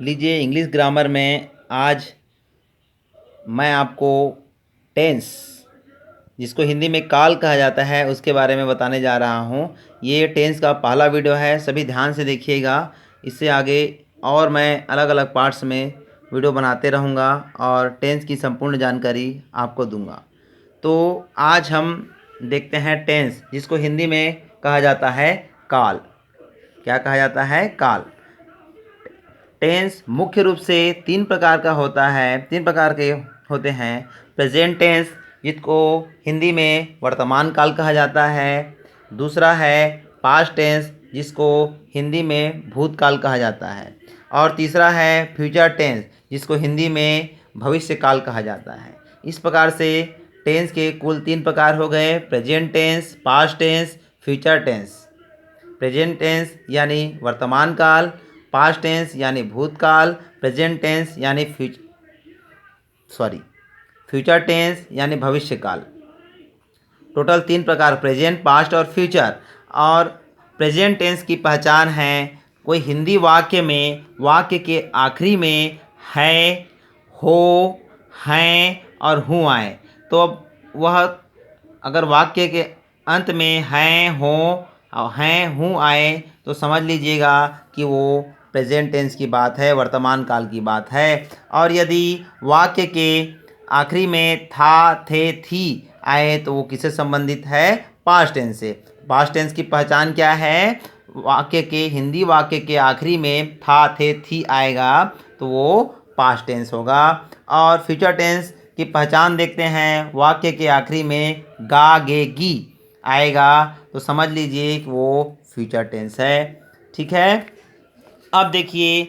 लीजिए English grammar में आज मैं आपको टेंस, जिसको हिंदी में काल कहा जाता है, उसके बारे में बताने जा रहा हूँ। ये टेंस का पहला वीडियो है, सभी ध्यान से देखिएगा। इससे आगे और मैं अलग अलग पार्ट्स में वीडियो बनाते रहूँगा और टेंस की संपूर्ण जानकारी आपको दूंगा। तो आज हम देखते हैं टेंस, जिसको हिंदी में कहा जाता है काल। क्या कहा जाता है? काल। टेंस मुख्य रूप से तीन प्रकार का होता है, तीन प्रकार के होते हैं। प्रेजेंट टेंस, जिसको हिंदी में वर्तमान काल कहा जाता है। दूसरा है पास्ट टेंस, जिसको हिंदी में भूतकाल कहा जाता है। और तीसरा है फ्यूचर टेंस, जिसको हिंदी में भविष्य काल कहा जाता है। इस प्रकार से टेंस के कुल तीन प्रकार हो गए: present tense, past tense, future tense. Present tense यानी वर्तमान काल, पास्ट टेंस यानी भूतकाल, प्रेजेंट टेंस यानी फ्यूचर टेंस यानी भविष्य काल। टोटल तीन प्रकार: प्रेजेंट, पास्ट और फ्यूचर। और प्रेजेंट टेंस की पहचान है, कोई हिंदी वाक्य में वाक्य के आखिरी में है, हो, हैं और हूँ आए, तो अब वह अगर वाक्य के अंत में हैं, हो और हैं, हूँ आए, तो समझ लीजिएगा कि वो प्रेजेंट टेंस की बात है, वर्तमान काल की बात है। और यदि वाक्य के आखिरी में था, थे, थी आए, तो वो किससे संबंधित है? पास्ट टेंस से। पास्ट टेंस की पहचान क्या है? वाक्य के हिंदी वाक्य के आखिरी में था, थे, थी आएगा, तो वो पास्ट टेंस होगा। और फ्यूचर टेंस की पहचान देखते हैं, वाक्य के आखिरी में गा, गे, गी आएगा, तो समझ लीजिए कि वो फ्यूचर टेंस है। ठीक है। अब देखिए,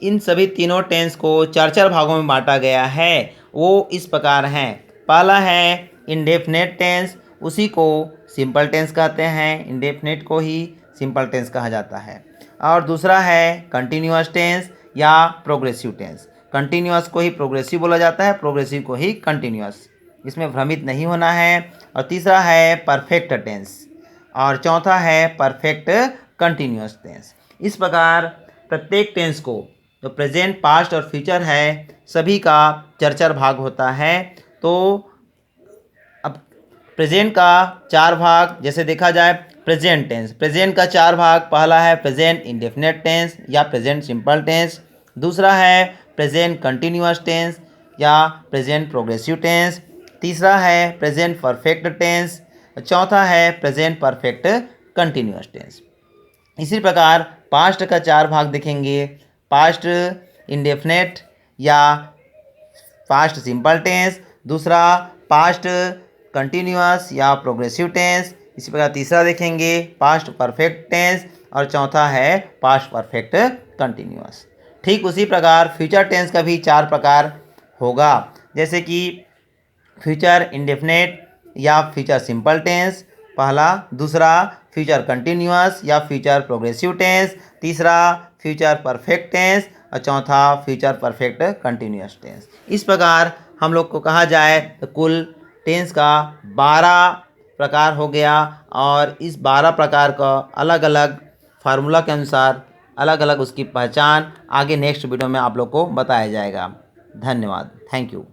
इन सभी तीनों टेंस को चार चार भागों में बांटा गया है। वो इस प्रकार हैं। पहला है इंडेफिनेट टेंस, उसी को सिंपल टेंस कहते हैं। इंडेफिनेट को ही सिंपल टेंस कहा जाता है। और दूसरा है कंटिन्यूअस टेंस या प्रोग्रेसिव टेंस। कंटिन्यूअस को ही प्रोग्रेसिव बोला जाता है, प्रोग्रेसिव को ही कंटिन्यूअस। इसमें भ्रमित नहीं होना है। और तीसरा है परफेक्ट टेंस। और चौथा है परफेक्ट कंटिन्यूअस टेंस। इस प्रकार प्रत्येक टेंस को, जो प्रेजेंट, पास्ट और फ्यूचर है, सभी का चार चार भाग होता है। तो अब प्रेजेंट का चार भाग जैसे देखा जाए, प्रेजेंट टेंस, प्रेजेंट का चार भाग: पहला है प्रेजेंट इंडेफिनेट टेंस या प्रेजेंट सिंपल टेंस। दूसरा है प्रेजेंट कंटिन्यूअस टेंस या प्रेजेंट प्रोग्रेसिव टेंस। तीसरा है प्रेजेंट परफेक्ट टेंस। चौथा है प्रेजेंट परफेक्ट कंटिन्यूअस टेंस। इसी प्रकार पास्ट का चार भाग देखेंगे: पास्ट इंडेफिनेट या पास्ट सिंपल टेंस, दूसरा पास्ट कंटिन्यूअस या प्रोग्रेसिव टेंस, इसी प्रकार तीसरा देखेंगे पास्ट परफेक्ट टेंस, और चौथा है पास्ट परफेक्ट कंटिन्यूअस। ठीक उसी प्रकार फ्यूचर टेंस का भी चार प्रकार होगा, जैसे कि फ्यूचर इंडेफिनेट या फ्यूचर सिंपल टेंस पहला, दूसरा फ्यूचर कंटिन्यूअस या फ्यूचर प्रोग्रेसिव टेंस, तीसरा फ्यूचर परफेक्ट टेंस और चौथा फ्यूचर परफेक्ट कंटिन्यूअस टेंस। इस प्रकार हम लोग को कहा जाए तो कुल टेंस का 12 प्रकार हो गया। और इस 12 प्रकार का अलग अलग फार्मूला के अनुसार अलग अलग उसकी पहचान आगे नेक्स्ट वीडियो में आप लोग को बताया जाएगा। धन्यवाद। Thank you.